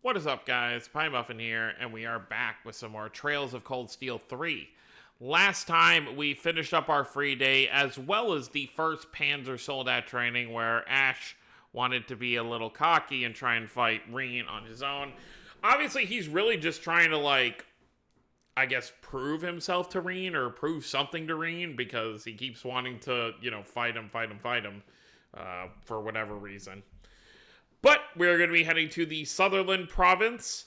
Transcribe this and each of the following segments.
What is up, guys? Pie Muffin here, and we are back with some more Trails of Cold Steel 3. Last time, we finished up our free day, as well as the first Panzer Soldat training, where Ash wanted to be a little cocky and try and fight Reen on his own. Obviously, he's really just trying to, I guess, prove himself to Reen, or prove something to Reen, because he keeps wanting to, fight him, for whatever reason. But we're going to be heading to the Sutherland province,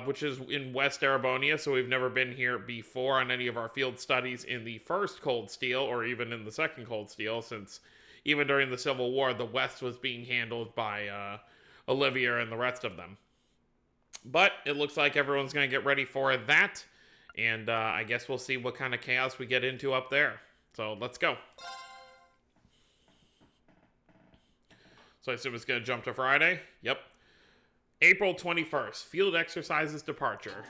which is in West Arabonia, so we've never been here before on any of our field studies in the first Cold Steel, or even in the second Cold Steel, since even during the Civil War, the West was being handled by Olivia and the rest of them. But it looks like everyone's going to get ready for that, and I guess we'll see what kind of chaos we get into up there. So let's go. So I assume it's going to jump to Friday? Yep. April 21st, field exercises departure.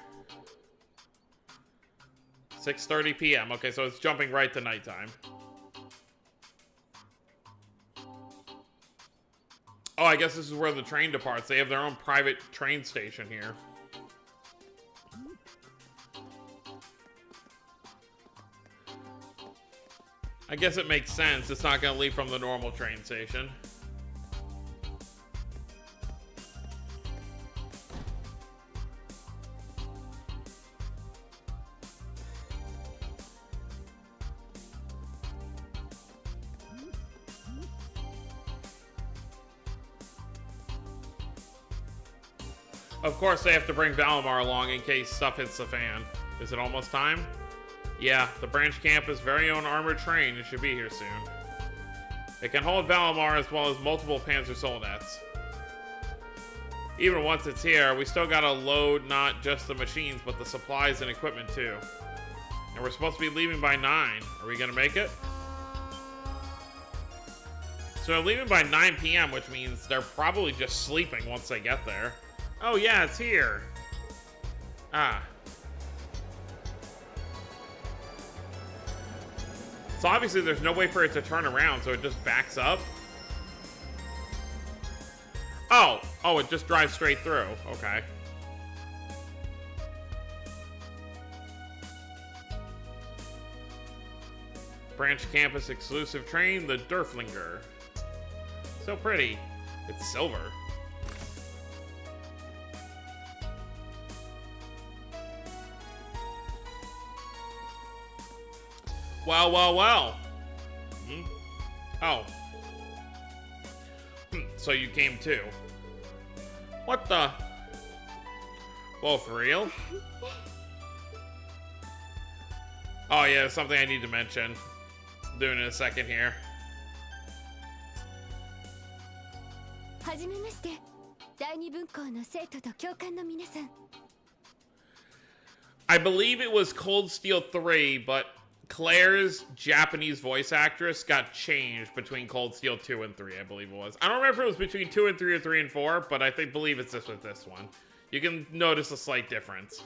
6:30 p.m. Okay, so it's jumping right to nighttime. Oh, I guess this is where the train departs. They have their own private train station here. I guess it makes sense. It's not going to leave from the normal train station. Of course, they have to bring Valimar along in case stuff hits the fan. Is it almost time? Yeah, the branch camp's very own armored train. It should be here soon. It can hold Valimar as well as multiple Panzer Soldats. Even once it's here, we still gotta load not just the machines, but the supplies and equipment too. And we're supposed to be leaving by 9. Are we gonna make it? So they're leaving by 9 p.m., which means they're probably just sleeping once they get there. Oh yeah, it's here. Ah. So obviously there's no way for it to turn around, so it just backs up. Oh, it just drives straight through. Okay. Branch campus exclusive train, the Derflinger. So pretty. It's silver. Well. Oh. So you came too. What the? Well, for real? Oh yeah, something I need to mention. I'm doing it in a second here. I believe it was Cold Steel 3, but Claire's Japanese voice actress got changed between Cold Steel 2 and 3, I believe it was. I don't remember if it was between 2 and 3 or 3 and 4, but I believe it's this with this one. You can notice a slight difference.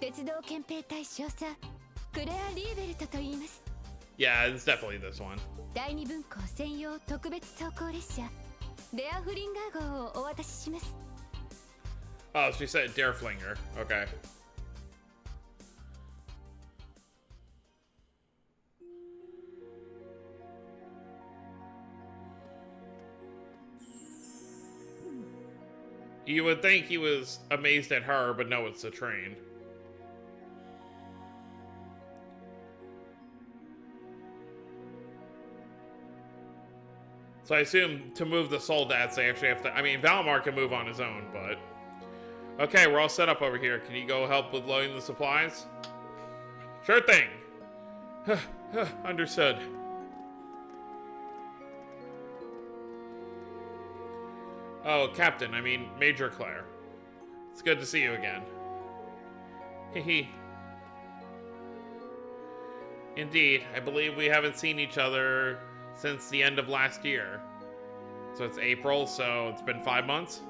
Yeah, it's definitely this one. Oh, she said Derflinger. Okay. You would think he was amazed at her, but no, it's the train. So I assume to move the Soldats, they actually have to... I mean, Valimar can move on his own, but... Okay, we're all set up over here. Can you go help with loading the supplies? Sure thing. Understood. Oh, Captain, I mean, Major Claire. It's good to see you again. Hehe. Indeed, I believe we haven't seen each other since the end of last year. So it's April, so it's been 5 months.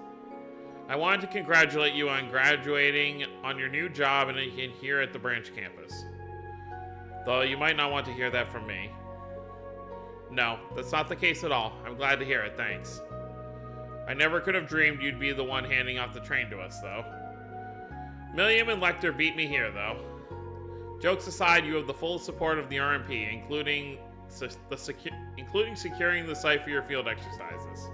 I wanted to congratulate you on graduating on your new job and here at the branch campus. Though you might not want to hear that from me. No, that's not the case at all. I'm glad to hear it, thanks. I never could have dreamed you'd be the one handing off the train to us, though. Milliam and Lecter beat me here, though. Jokes aside, you have the full support of the RMP, including securing the site for your field exercises.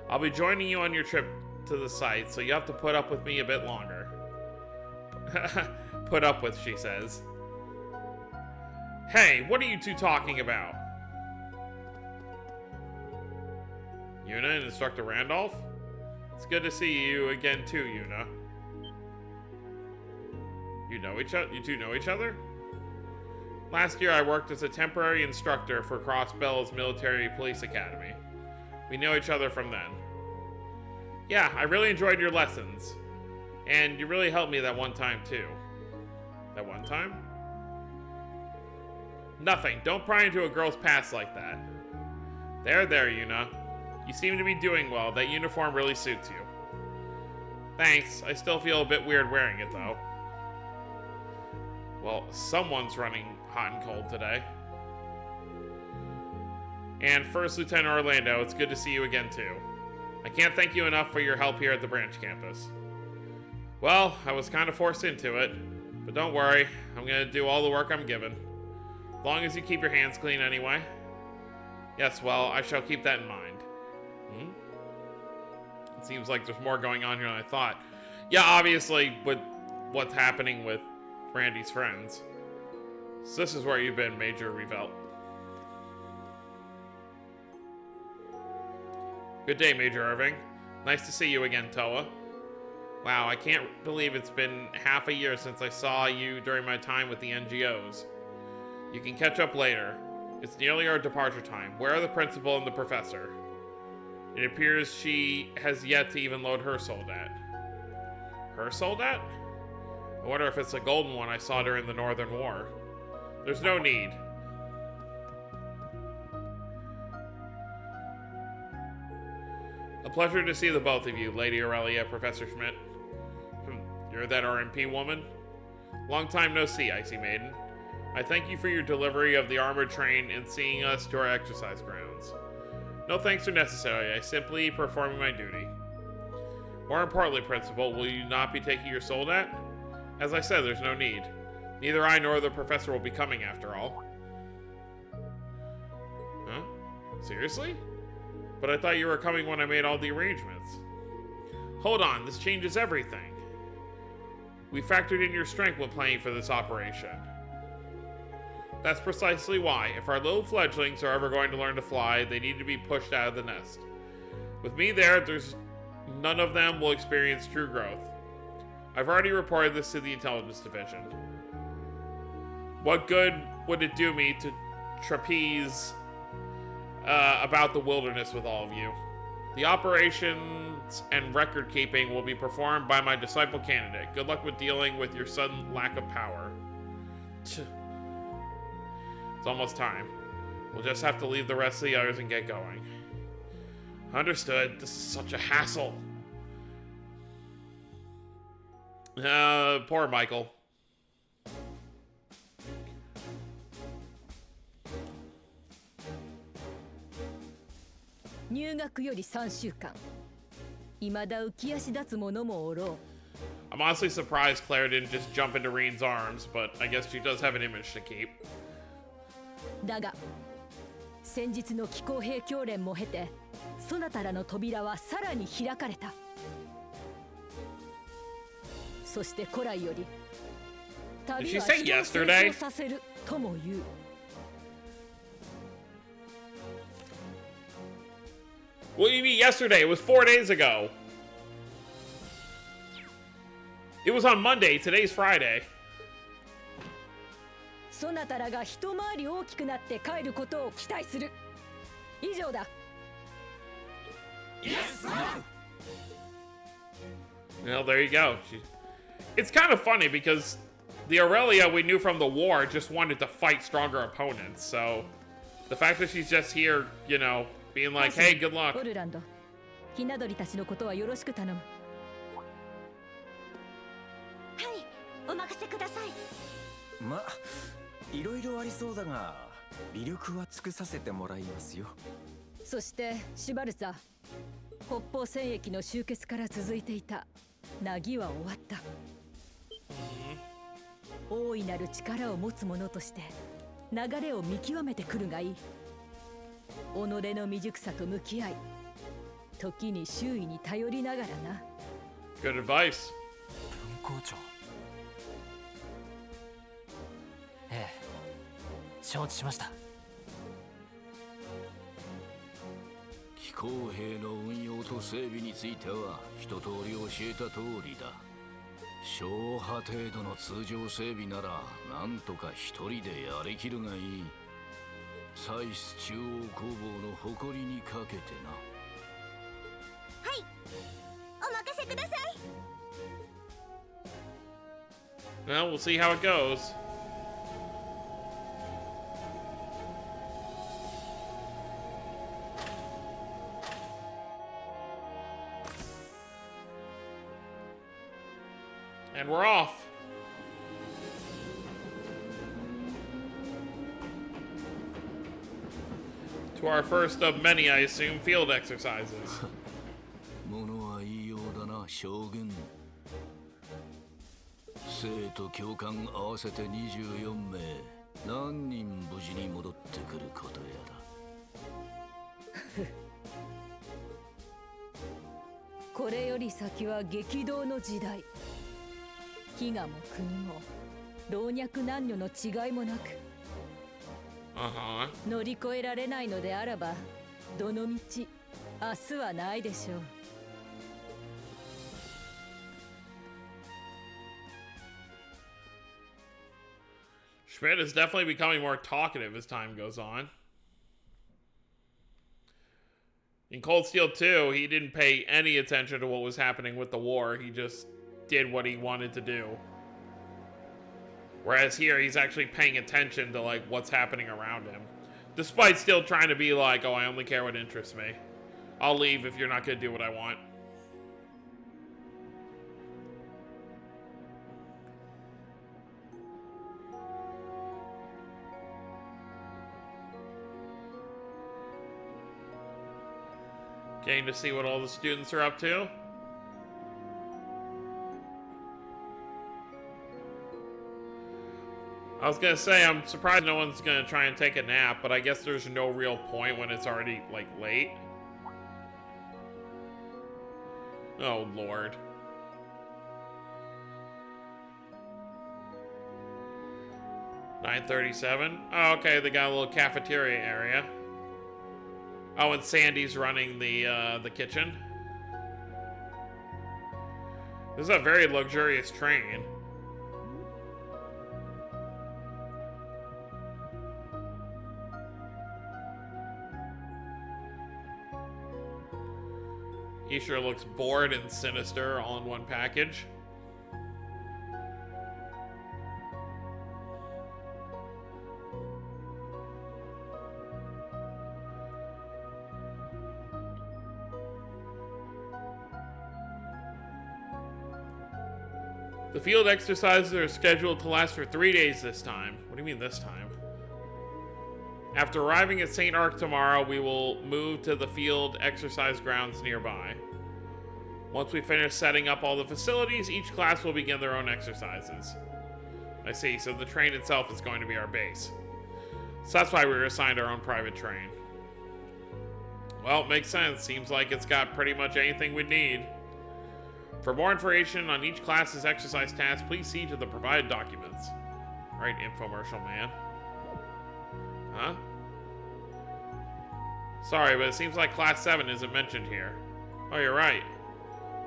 I'll be joining you on your trip to the site, so you have to put up with me a bit longer. Put up with, she says. Hey, what are you two talking about? Yuna and Instructor Randolph? It's good to see you again too, Yuna. You two know each other? Last year I worked as a temporary instructor for Crossbell's Military Police Academy. We know each other from then. Yeah, I really enjoyed your lessons. And you really helped me that one time too. That one time? Nothing. Don't pry into a girl's past like that. There, Yuna. You seem to be doing well. That uniform really suits you. Thanks. I still feel a bit weird wearing it, though. Well, someone's running hot and cold today. And First Lieutenant Orlando, it's good to see you again, too. I can't thank you enough for your help here at the branch campus. Well, I was kind of forced into it. But don't worry. I'm going to do all the work I'm given. As long as you keep your hands clean anyway. Yes, well, I shall keep that in mind. It seems like there's more going on here than I thought. Yeah, obviously, with what's happening with Randy's friends. So this is where you've been, Major Revelt. Good day, Major Irving. Nice to see you again, Toa. Wow, I can't believe it's been half a year since I saw you during my time with the NGOs. You can catch up later. It's nearly our departure time. Where are the principal and the professor? It appears she has yet to even load her soldat. Her soldat? I wonder if it's the golden one I saw during the Northern War. There's no need. A pleasure to see the both of you, Lady Aurelia, Professor Schmidt. You're that RMP woman? Long time no see, Icy Maiden. I thank you for your delivery of the armored train and seeing us to our exercise grounds. No thanks are necessary, I simply performing my duty. More importantly, Principal, will you not be taking your soldat? As I said, there's no need. Neither I nor the professor will be coming after all. Huh? Seriously? But I thought you were coming when I made all the arrangements. Hold on, this changes everything. We factored in your strength when planning for this operation. That's precisely why, if our little fledglings are ever going to learn to fly, they need to be pushed out of the nest. With me there's none of them will experience true growth. I've already reported this to the Intelligence Division. What good would it do me to trapeze about the wilderness with all of you? The operations and record keeping will be performed by my disciple candidate. Good luck with dealing with your sudden lack of power. It's almost time. We'll just have to leave the rest of the others and get going. Understood. This is such a hassle. Poor Michael. I'm honestly surprised Claire didn't just jump into Reen's arms, but I guess she does have an image to keep. だが先日の気候兵教練も経てそなたらの扉はさらに開かれた。そして古来より旅は人を成長させるとも言う。What do you mean yesterday? It was 4 days ago. It was on Monday. Today's Friday. そなたらが一回り大きくなって帰ることを期待する。以上だ。Yes, well, there you go. It's kind of funny because the Aurelia we knew from the war just wanted to fight stronger opponents. So the fact that she's just here, you know, being like, hey, good luck. オルランド、ひな鳥たちのことはよろしく頼む。はい、お任せください。ま、いろいろありそうだが、微力は尽くさせてもらいますよ。そしてシュバルツァ、北方戦役の終結から続いていた凪は終わった。大いなる力を持つ者として流れを見極めてくるがいい。己の未熟さと向き合い、時に周囲に頼りながらな。 Good advice. 分校長。ええ、承知しました。飛行兵の運用と整備については一通り教えた通りだ。小破程度の通常整備ならなんとか一人でやりきるがいい。祭司中央工房の誇りにかけてな。はい、お任せください。 Well, we'll see how it goes. And we're off. To our first of many, I assume, field exercises. ものは言いようだな、将軍。生徒教官合わせて24名。何人無事に戻ってくることやら。これより先は激動の時代。飢餓も国も老若男女の違いもなく、乗り越えられないのであらば、どの道明日はないでしょう。Schmidt is definitely becoming more talkative as time goes on. In Cold Steel 2, he didn't pay any attention to what was happening with the war. He just did what he wanted to do. Whereas here, he's actually paying attention to like what's happening around him. Despite still trying to be like, oh, I only care what interests me. I'll leave if you're not going to do what I want. Getting to see what all the students are up to. I was gonna say, I'm surprised no one's gonna try and take a nap, but I guess there's no real point when it's already, like, late. Oh, Lord. $9:37. Oh, okay, they got a little cafeteria area. Oh, and Sandy's running the kitchen. This is a very luxurious train. He sure looks bored and sinister all in one package. The field exercises are scheduled to last for 3 days this time. What do you mean this time? After arriving at St. Arc tomorrow, we will move to the field exercise grounds nearby. Once we finish setting up all the facilities, each class will begin their own exercises. I see, so the train itself is going to be our base. So that's why we were assigned our own private train. Well, it makes sense. Seems like it's got pretty much anything we need. For more information on each class's exercise task, please see to the provided documents. Alright, infomercial man. Huh? Sorry, but it seems like Class 7 isn't mentioned here. Oh, you're right.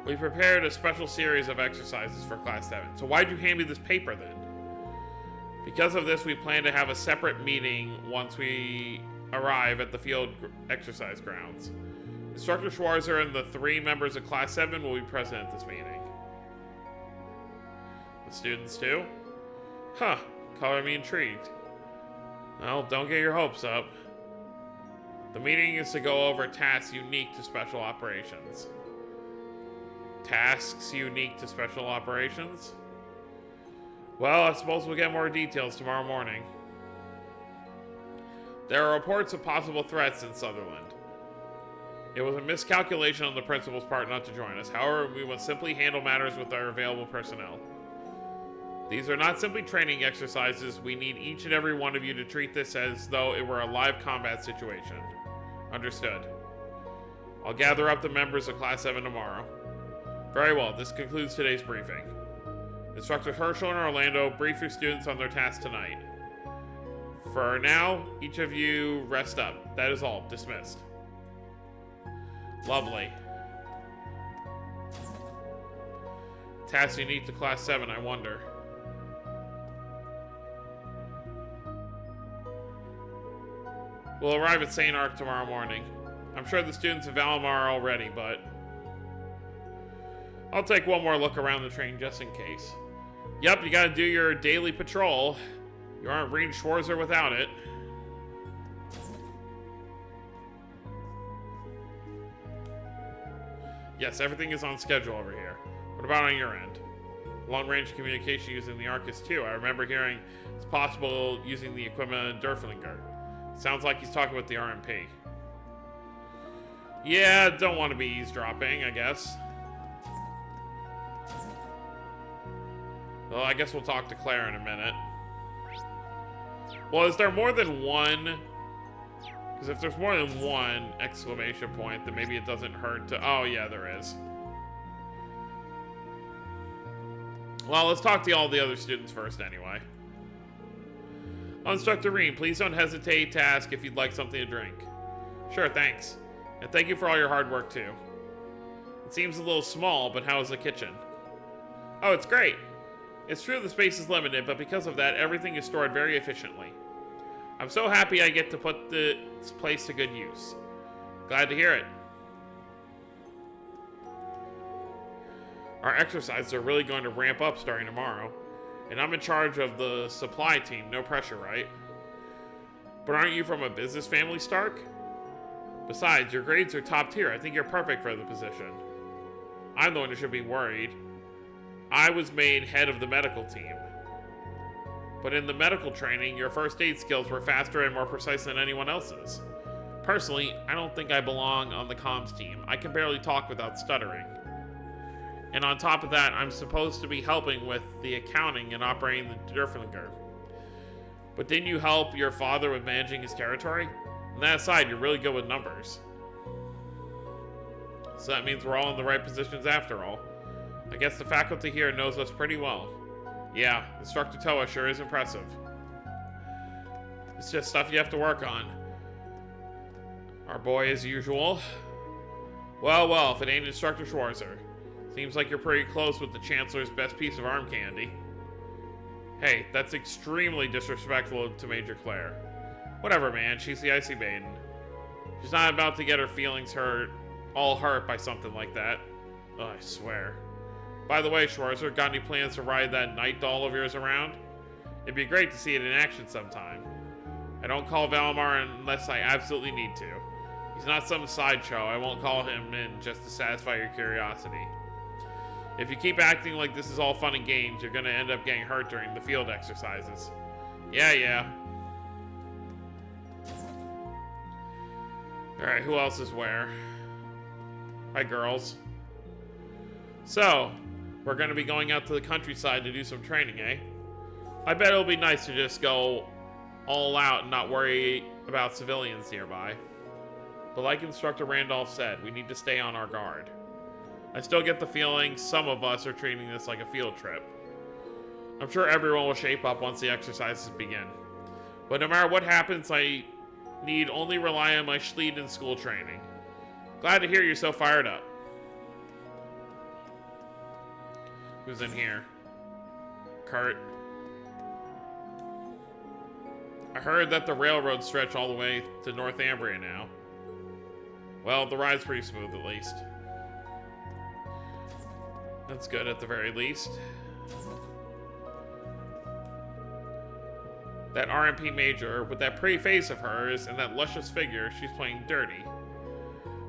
We prepared a special series of exercises for Class 7. So why'd you hand me this paper then? Because of this, we plan to have a separate meeting once we arrive at the field exercise grounds. Instructor Schwarzer and the 3 members of Class 7 will be present at this meeting. The students too? Huh, color me intrigued. Well, don't get your hopes up. The meeting is to go over tasks unique to special operations. Tasks unique to special operations? Well, I suppose we'll get more details tomorrow morning. There are reports of possible threats in Sutherland. It was a miscalculation on the principal's part not to join us. However, we must simply handle matters with our available personnel. These are not simply training exercises. We need each and every one of you to treat this as though it were a live combat situation. Understood. I'll gather up the members of Class 7 tomorrow. Very well, this concludes today's briefing. Instructor Herschel and Orlando, brief your students on their tasks tonight. For now, each of you rest up. That is all. Dismissed. Lovely. Tasks unique to Class 7, I wonder. We'll arrive at St. Arc tomorrow morning. I'm sure the students of Valimar are all ready, but I'll take one more look around the train just in case. Yep, you gotta do your daily patrol. You aren't Reed Schwarzer without it. Yes, everything is on schedule over here. What about on your end? Long-range communication using the Arcus too. I remember hearing it's possible using the equipment in Durflinger. Sounds like he's talking with the RMP. Yeah, don't want to be eavesdropping, I guess. Well, I guess we'll talk to Claire in a minute. Well, is there more than one? Because if there's more than one exclamation point, then maybe it doesn't hurt to... Oh, yeah, there is. Well, let's talk to all the other students first anyway. Oh, Instructor Reen, please don't hesitate to ask if you'd like something to drink. Sure, thanks. And thank you for all your hard work, too. It seems a little small, but how is the kitchen? Oh, it's great. It's true the space is limited, but because of that, everything is stored very efficiently. I'm so happy I get to put this place to good use. Glad to hear it. Our exercises are really going to ramp up starting tomorrow. And I'm in charge of the supply team. No pressure, right? But aren't you from a business family, Stark? Besides, your grades are top tier. I think you're perfect for the position. I'm the one who should be worried. I was made head of the medical team. But in the medical training, your first aid skills were faster and more precise than anyone else's. Personally, I don't think I belong on the comms team. I can barely talk without stuttering. And on top of that, I'm supposed to be helping with the accounting and operating the Durflinger. But didn't you help your father with managing his territory? And that aside, you're really good with numbers. So that means we're all in the right positions after all. I guess the faculty here knows us pretty well. Yeah, Instructor Toa sure is impressive. It's just stuff you have to work on. Our boy as usual. Well, if it ain't Instructor Schwarzer. Seems like you're pretty close with the Chancellor's best piece of arm candy. Hey, that's extremely disrespectful to Major Claire. Whatever, man, she's the Icy Maiden. She's not about to get her feelings all hurt by something like that. Oh, I swear. By the way, Schwarzer, got any plans to ride that night doll of yours around? It'd be great to see it in action sometime. I don't call Valimar unless I absolutely need to. He's not some sideshow. I won't call him in just to satisfy your curiosity. If you keep acting like this is all fun and games, you're gonna end up getting hurt during the field exercises. Yeah. Alright, who else is where? Hi, girls. So, we're gonna be going out to the countryside to do some training, eh? I bet it'll be nice to just go all out and not worry about civilians nearby. But like Instructor Randolph said, we need to stay on our guard. I still get the feeling some of us are treating this like a field trip. I'm sure everyone will shape up once the exercises begin. But no matter what happens, I need only rely on my Schlied in school training. Glad to hear you're so fired up. Who's in here? Kurt. I heard that the railroads stretch all the way to Northumbria now. Well, the ride's pretty smooth at least. That's good at the very least. That RMP major, with that pretty face of hers and that luscious figure, she's playing dirty.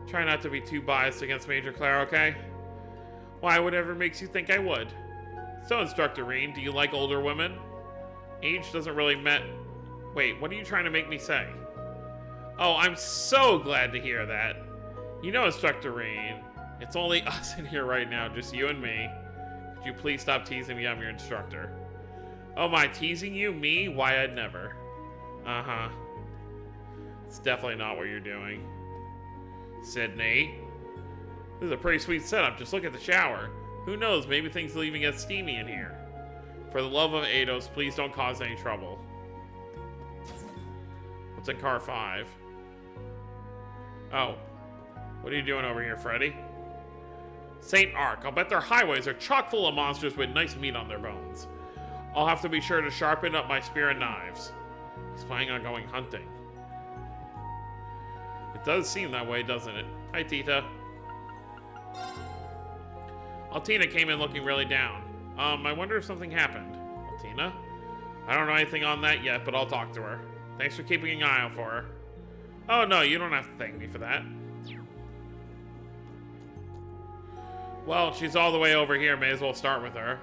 Try not to be too biased against Major Claire, okay? Why, whatever makes you think I would. So, Instructor Reen, do you like older women? Age doesn't really Wait, what are you trying to make me say? Oh, I'm so glad to hear that. You know, Instructor Reen, it's only us in here right now, just you and me. Could you please stop teasing me? I'm your instructor. Oh, my, teasing you? Me? Why, I'd never. Uh-huh. It's definitely not what you're doing. Sydney. This is a pretty sweet setup. Just look at the shower. Who knows? Maybe things will even get steamy in here. For the love of Eidos, please don't cause any trouble. What's in car 5? Oh. What are you doing over here, Freddy? St. Ark. I'll bet their highways are chock full of monsters with nice meat on their bones. I'll have to be sure to sharpen up my spear and knives. He's planning on going hunting. It does seem that way, doesn't it? Hi, Tita. Altina came in looking really down. I wonder if something happened. Altina? I don't know anything on that yet, but I'll talk to her. Thanks for keeping an eye out for her. Oh, no, you don't have to thank me for that. Well, she's all the way over here. May as well start with her.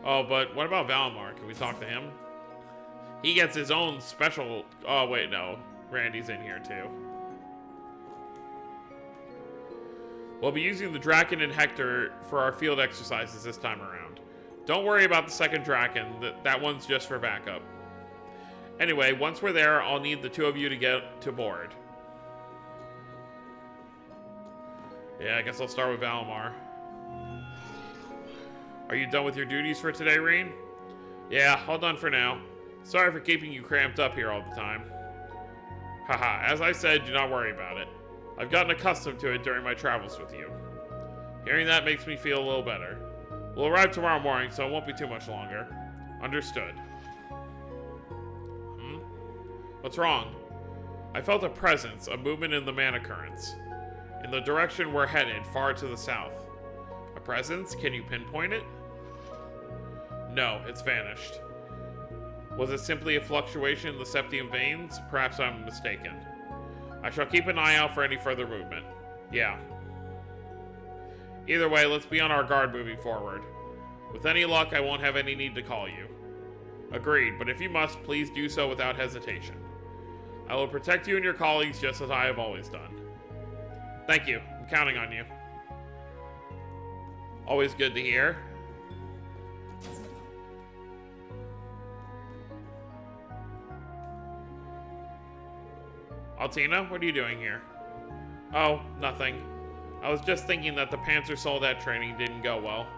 Oh, but what about Valimar? Can we talk to him? He gets his own special... Oh, wait, no. Randy's in here, too. We'll be using the Draken and Hector for our field exercises this time around. Don't worry about the second Draken. That one's just for backup. Anyway, once we're there, I'll need the two of you to get to board. Yeah, I guess I'll start with Valimar. Are you done with your duties for today, Reen? Yeah, all done for now. Sorry for keeping you cramped up here all the time. Haha, as I said, do not worry about it. I've gotten accustomed to it during my travels with you. Hearing that makes me feel a little better. We'll arrive tomorrow morning, so it won't be too much longer. Understood. What's wrong? I felt a presence, a movement in the mana currents. In the direction we're headed, far to the south. A presence? Can you pinpoint it? No, it's vanished. Was it simply a fluctuation in the septium veins? Perhaps I'm mistaken. I shall keep an eye out for any further movement. Yeah. Either way, let's be on our guard moving forward. With any luck, I won't have any need to call you. Agreed, but if you must, please do so without hesitation. I will protect you and your colleagues just as I have always done. Thank you. I'm counting on you. Always good to hear. Altina, what are you doing here? Oh, nothing. I was just thinking that the Panzer Soldat training didn't go well.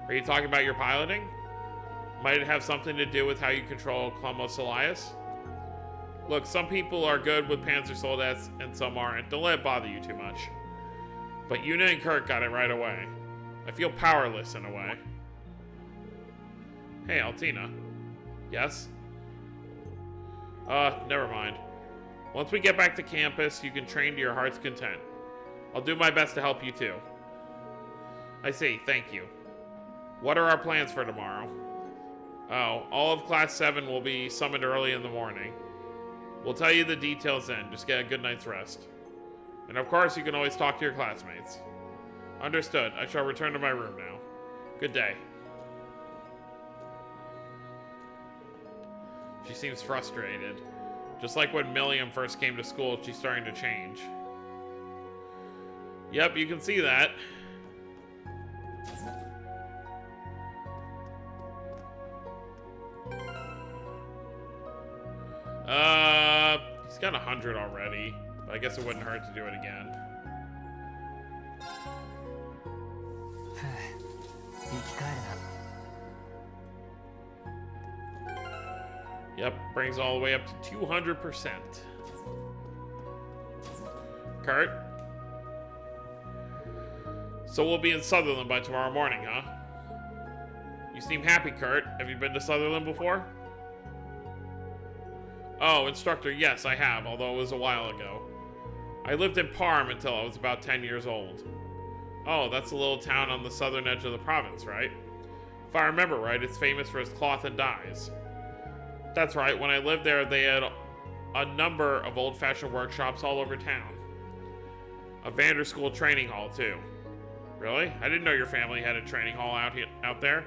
Are you talking about your piloting? Might it have something to do with how you control Klamos Elias? Look, some people are good with Panzer Soldats and some aren't. Don't let it bother you too much. But Yuna and Kurt got it right away. I feel powerless in a way. Hey, Altina. Yes? Never mind. Once we get back to campus, you can train to your heart's content. I'll do my best to help you too. I see, thank you. What are our plans for tomorrow? Oh, all of Class 7 will be summoned early in the morning. We'll tell you the details then. Just get a good night's rest. And of course, you can always talk to your classmates. Understood. I shall return to my room now. Good day. She seems frustrated. Just like when Milliam first came to school, she's starting to change. Yep, you can see that. He's got 100 already. But I guess it wouldn't hurt to do it again. Yep, brings all the way up to 200%. Kurt? So we'll be in Sutherland by tomorrow morning, huh? You seem happy, Kurt. Have you been to Sutherland before? Oh, instructor, yes, I have, although it was a while ago. I lived in Parm until I was about 10 years old. Oh, that's a little town on the southern edge of the province, right? If I remember right, it's famous for its cloth and dyes. That's right, when I lived there, they had a number of old-fashioned workshops all over town. A Vanderschool training hall, too. Really? I didn't know your family had a training hall out there.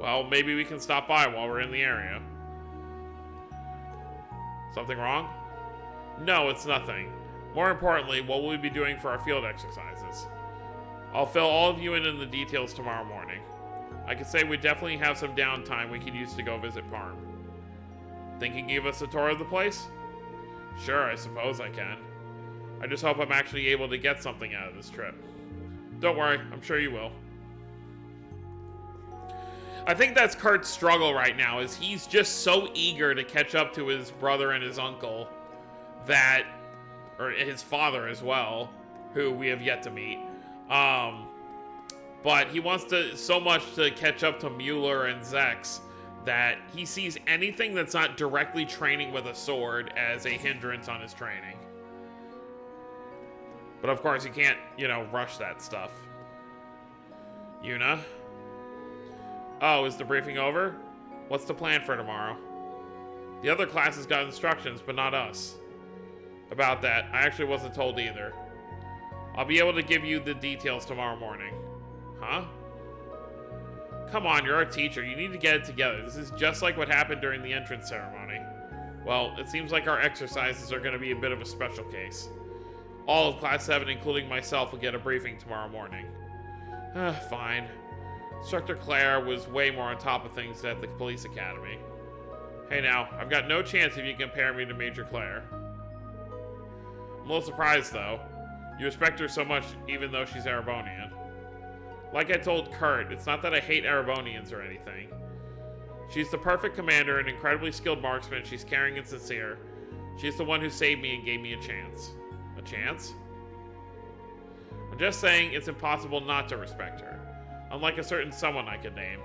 Well, maybe we can stop by while we're in the area. Something wrong? No, it's nothing. More importantly, what will we be doing for our field exercises? I'll fill all of you in the details tomorrow morning. I could say we definitely have some downtime we could use to go visit Parm. Think you can give us a tour of the place? Sure, I suppose I can. I just hope I'm actually able to get something out of this trip. Don't worry, I'm sure you will. I think that's Kurt's struggle right now, is he's just so eager to catch up to his brother and his uncle that, or his father as well, who we have yet to meet. But he wants to so much to catch up to Mueller and Zex that he sees anything that's not directly training with a sword as a hindrance on his training. But of course, you can't, you know, rush that stuff. Yuna? Oh, is the briefing over? What's the plan for tomorrow? The other classes got instructions, but not us. About that, I actually wasn't told either. I'll be able to give you the details tomorrow morning. Huh? Come on, you're our teacher. You need to get it together. This is just like what happened during the entrance ceremony. Well, it seems like our exercises are going to be a bit of a special case. All of Class 7, including myself, will get a briefing tomorrow morning. Fine. Instructor Claire was way more on top of things at the police academy. Hey now, I've got no chance if you compare me to Major Claire. I'm a little surprised, though. You respect her so much, even though she's Erebonian. Like I told Kurt, it's not that I hate Erebonians or anything. She's the perfect commander, an incredibly skilled marksman. She's caring and sincere. She's the one who saved me and gave me a chance. A chance? I'm just saying it's impossible not to respect her. Unlike a certain someone I could name.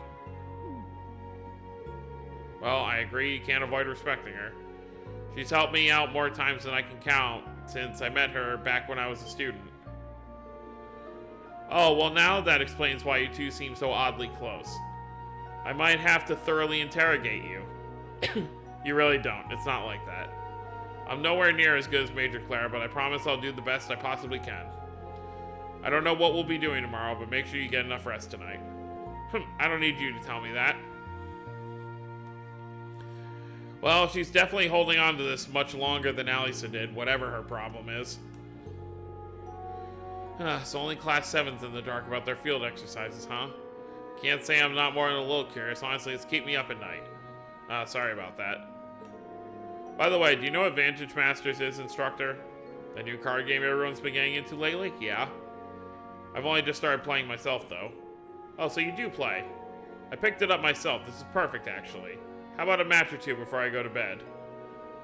Well, I agree, you can't avoid respecting her. She's helped me out more times than I can count since I met her back when I was a student. Oh, well now that explains why you two seem so oddly close. I might have to thoroughly interrogate you. You really don't. It's not like that. I'm nowhere near as good as Major Claire, but I promise I'll do the best I possibly can. I don't know what we'll be doing tomorrow, but make sure you get enough rest tonight. I don't need you to tell me that. Well, she's definitely holding on to this much longer than Alisa did, whatever her problem is. So only Class 7's in the dark about their field exercises, huh? Can't say I'm not more than a little curious. Honestly, it's keep me up at night. Sorry about that. By the way, do you know what Vantage Masters is, instructor? The new card game everyone's been getting into lately? Yeah. I've only just started playing myself, though. Oh, so you do play. I picked it up myself. This is perfect, actually. How about a match or two before I go to bed?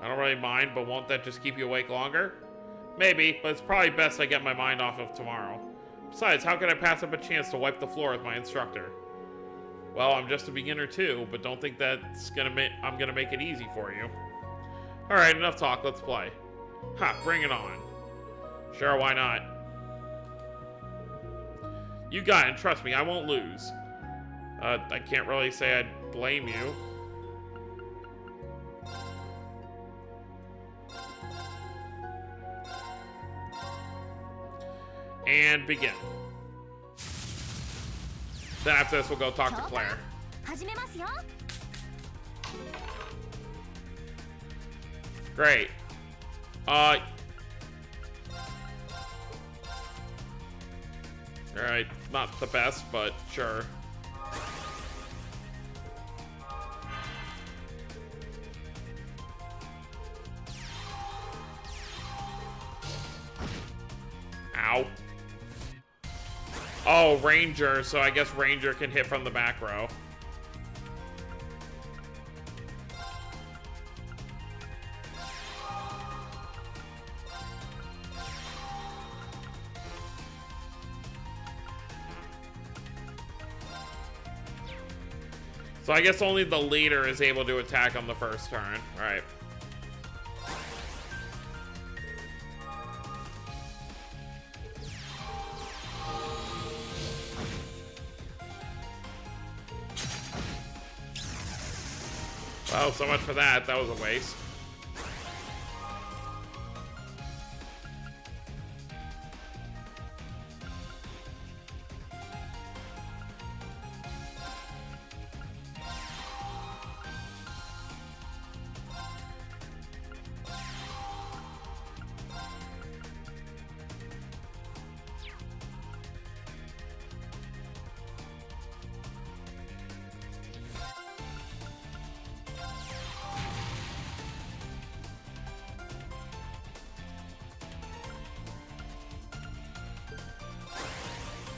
I don't really mind, but won't that just keep you awake longer? Maybe, but it's probably best I get my mind off of tomorrow. Besides, how could I pass up a chance to wipe the floor with my instructor? Well, I'm just a beginner too, but don't think that's I'm gonna make it easy for you. Alright, enough talk, let's play. Ha, bring it on. Sure, why not? You got it, and trust me, I won't lose. I can't really say I'd blame you. And begin. Then after this, we'll go talk to Claire. Great. Alright, not the best, but sure. Ow. Oh, Ranger, so I guess Ranger can hit from the back row. So I guess only the leader is able to attack on the first turn. All right. Well, so much for that. That was a waste.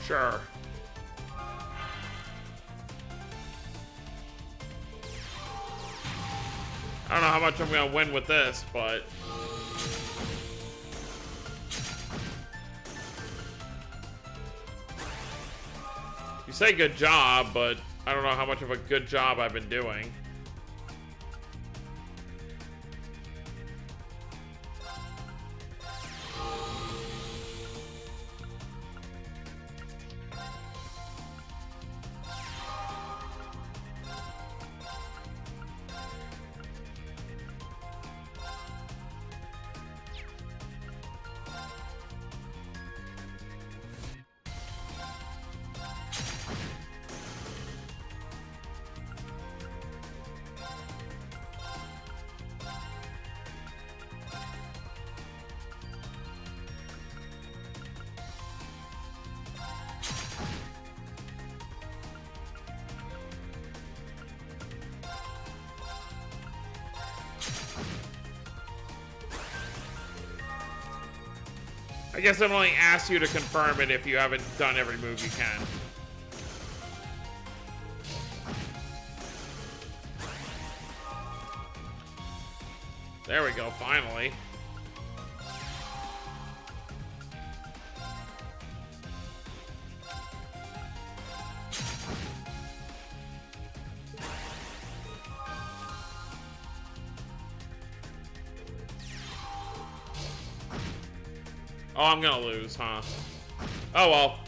Sure. I don't know how much I'm gonna win with this, but... You say good job, but I don't know how much of a good job I've been doing. I guess I'm only asked you to confirm it if you haven't done every move you can. There we go, finally. Oh, I'm gonna lose, huh? Oh well.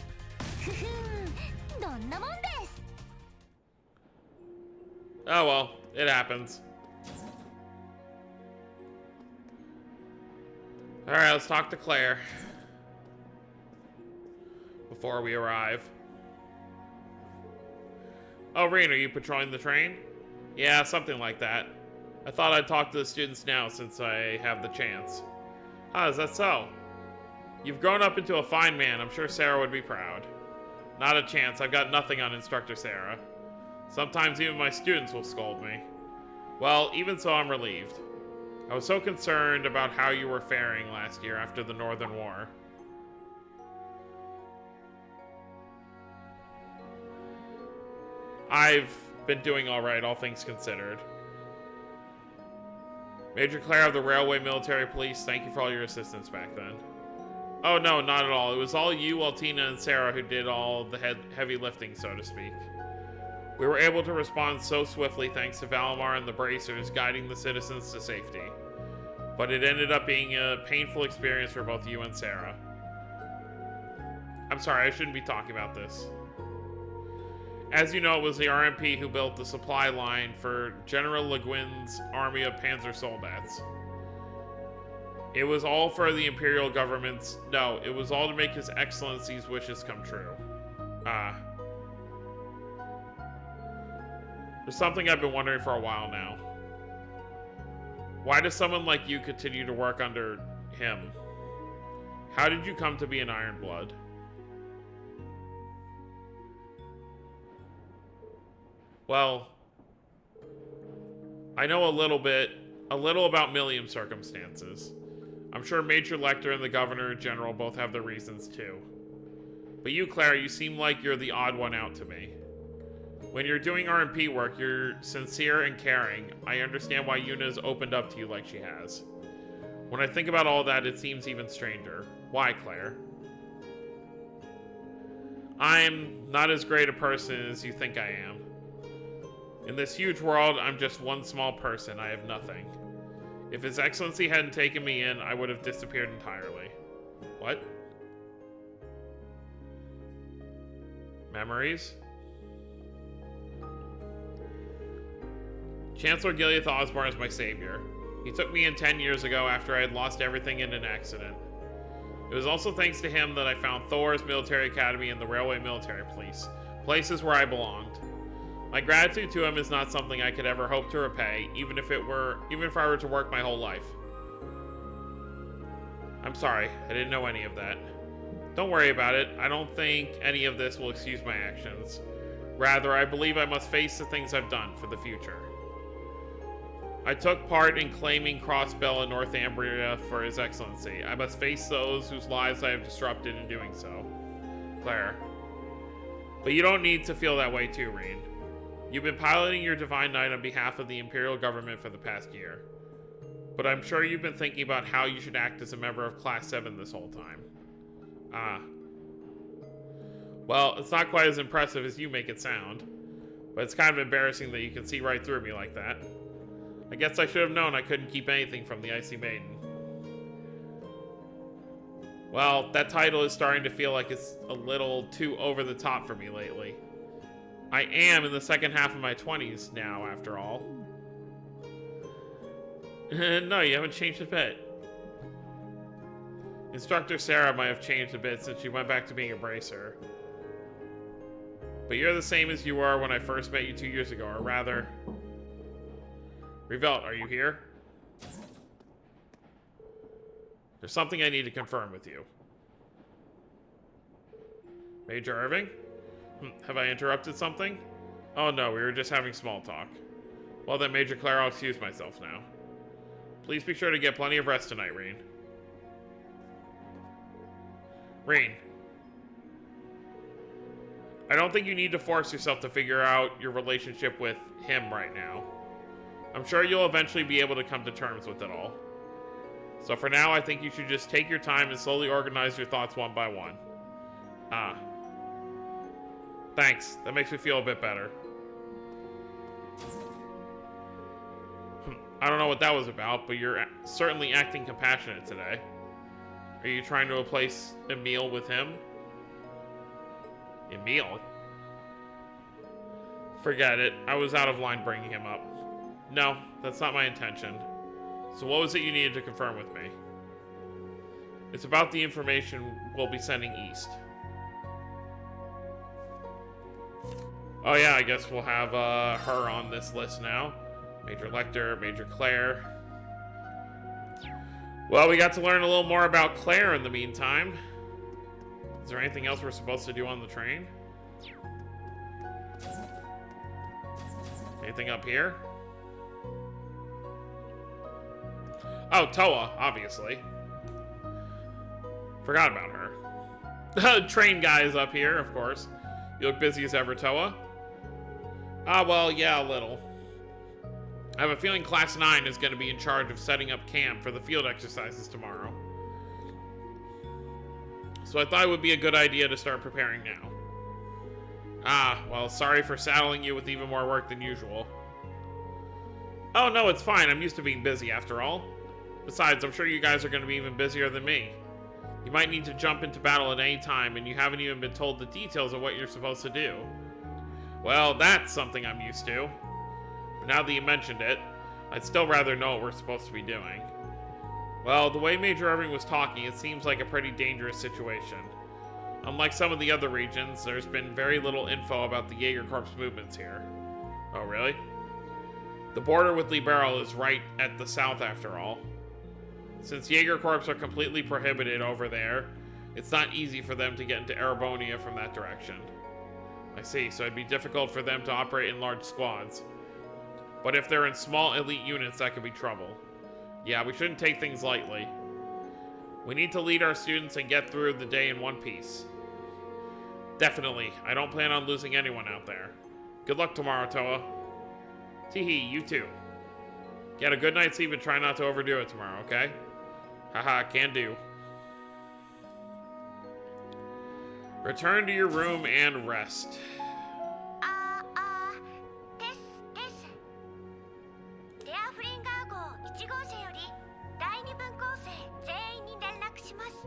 どんなもんです。 Oh well, it happens. Alright, let's talk to Claire. Before we arrive. Oh, Reen, are you patrolling the train? Yeah, something like that. I thought I'd talk to the students now since I have the chance. Ah, is that so? You've grown up into a fine man. I'm sure Sarah would be proud. Not a chance. I've got nothing on Instructor Sarah. Sometimes even my students will scold me. Well, even so, I'm relieved. I was so concerned about how you were faring last year after the Northern War. I've been doing alright, all things considered. Major Claire of the Railway Military Police, thank you for all your assistance back then. Oh no, not at all. It was all you, Altina, and Sarah who did all the heavy lifting, so to speak. We were able to respond so swiftly thanks to Valimar and the Bracers guiding the citizens to safety. But it ended up being a painful experience for both you and Sarah. I'm sorry, I shouldn't be talking about this. As you know, it was the RMP who built the supply line for General Le Guin's army of Panzer Soldats. It was all for the Imperial government's... No, it was all to make His Excellency's wishes come true. There's something I've been wondering for a while now. Why does someone like you continue to work under him? How did you come to be an Ironblood? Well, I know a little about Millium's circumstances. I'm sure Major Lecter and the Governor General both have their reasons too. But you, Claire, you seem like you're the odd one out to me. When you're doing RMP work, you're sincere and caring. I understand why Yuna's opened up to you like she has. When I think about all that, it seems even stranger. Why, Claire? I'm not as great a person as you think I am. In this huge world, I'm just one small person. I have nothing. If His Excellency hadn't taken me in, I would have disappeared entirely. What? Memories? Chancellor Gileath Osborne is my savior. He took me in 10 years ago after I had lost everything in an accident. It was also thanks to him that I found Thor's Military Academy and the Railway Military Police, places where I belonged. My gratitude to him is not something I could ever hope to repay, even if I were to work my whole life. I'm sorry, I didn't know any of that. Don't worry about it. I don't think any of this will excuse my actions. Rather, I believe I must face the things I've done for the future. I took part in claiming Crossbell in Northumbria for His Excellency. I must face those whose lives I have disrupted in doing so. Claire. But you don't need to feel that way too, Reen. You've been piloting your Divine Knight on behalf of the Imperial government for the past year. But I'm sure you've been thinking about how you should act as a member of Class 7 this whole time. Ah. Well, it's not quite as impressive as you make it sound. But it's kind of embarrassing that you can see right through me like that. I guess I should have known I couldn't keep anything from the Icy Maiden. Well, that title is starting to feel like it's a little too over the top for me lately. I am in the second half of my 20s now, after all. No, you haven't changed a bit. Instructor Sarah might have changed a bit since she went back to being a bracer. But you're the same as you were when I first met you 2 years ago, or rather... Revolt, are you here? There's something I need to confirm with you. Major Irving? Have I interrupted something? Oh no, we were just having small talk. Well then, Major Claire, I'll excuse myself now. Please be sure to get plenty of rest tonight, Reen. Reen. I don't think you need to force yourself to figure out your relationship with him right now. I'm sure you'll eventually be able to come to terms with it all. So for now, I think you should just take your time and slowly organize your thoughts one by one. Ah. Thanks. That makes me feel a bit better. I don't know what that was about, but you're certainly acting compassionate today. Are you trying to replace Emil with him? Emil? Forget it. I was out of line bringing him up. No, that's not my intention. So what was it you needed to confirm with me? It's about the information we'll be sending east. Oh yeah, I guess we'll have her on this list now. Major Lecter, Major Claire. Well, we got to learn a little more about Claire in the meantime. Is there anything else we're supposed to do on the train? Anything up here? Oh, Toa, obviously. Forgot about her. Train guy is up here, of course. You look busy as ever, Toa. Ah, well, yeah, a little. I have a feeling Class 9 is going to be in charge of setting up camp for the field exercises tomorrow. So I thought it would be a good idea to start preparing now. Ah, well, sorry for saddling you with even more work than usual. Oh, no, it's fine. I'm used to being busy, after all. Besides, I'm sure you guys are going to be even busier than me. You might need to jump into battle at any time, and you haven't even been told the details of what you're supposed to do. Well, that's something I'm used to. But now that you mentioned it, I'd still rather know what we're supposed to be doing. Well, the way Major Irving was talking, it seems like a pretty dangerous situation. Unlike some of the other regions, there's been very little info about the Jaeger Corps movements here. Oh, really? The border with Liberal is right at the south, after all. Since Jaeger Corps are completely prohibited over there, it's not easy for them to get into Erebonia from that direction. I see, so it'd be difficult for them to operate in large squads. But if they're in small elite units, that could be trouble. Yeah, we shouldn't take things lightly. We need to lead our students and get through the day in one piece. Definitely. I don't plan on losing anyone out there. Good luck tomorrow, Toa. Teehee, you too. Get a good night's sleep and try not to overdo it tomorrow, okay? Haha, can do. Return to your room and rest. ですデアフリンガー号1号車より第2分校生全員に連絡します。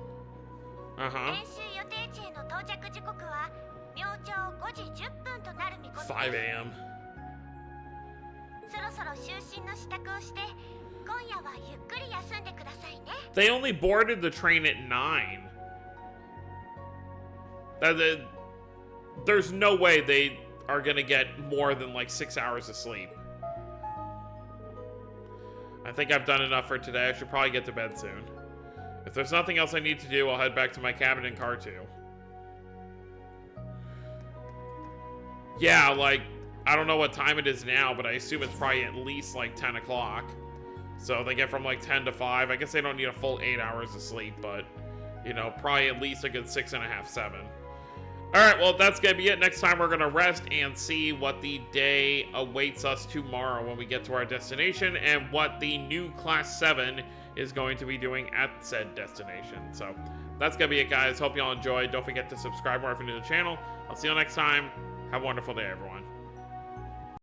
練習予定地への到着時刻は明朝5時10分となる見込みです。5 a.m. そろそろ就寝の支度をして今夜はゆっくり休んでくださいね。They only boarded the train at 9. There's no way they are gonna get more than like 6 hours of sleep. I think I've done enough for today. I should probably get to bed soon. If there's nothing else I need to do, I'll head back to my cabin in car 2. Yeah, like, I don't know what time it is now, but I assume it's probably at least like 10 o'clock. So they get from like 10 to 5. I guess they don't need a full 8 hours of sleep, but, you know, probably at least a good 6.5, 7. Alright, well, that's going to be it. Next time, we're going to rest and see what the day awaits us tomorrow when we get to our destination and what the new Class 7 is going to be doing at said destination. So, that's going to be it, guys. Hope you all enjoyed. Don't forget to subscribe more if you're new to the channel. I'll see you next time. Have a wonderful day, everyone.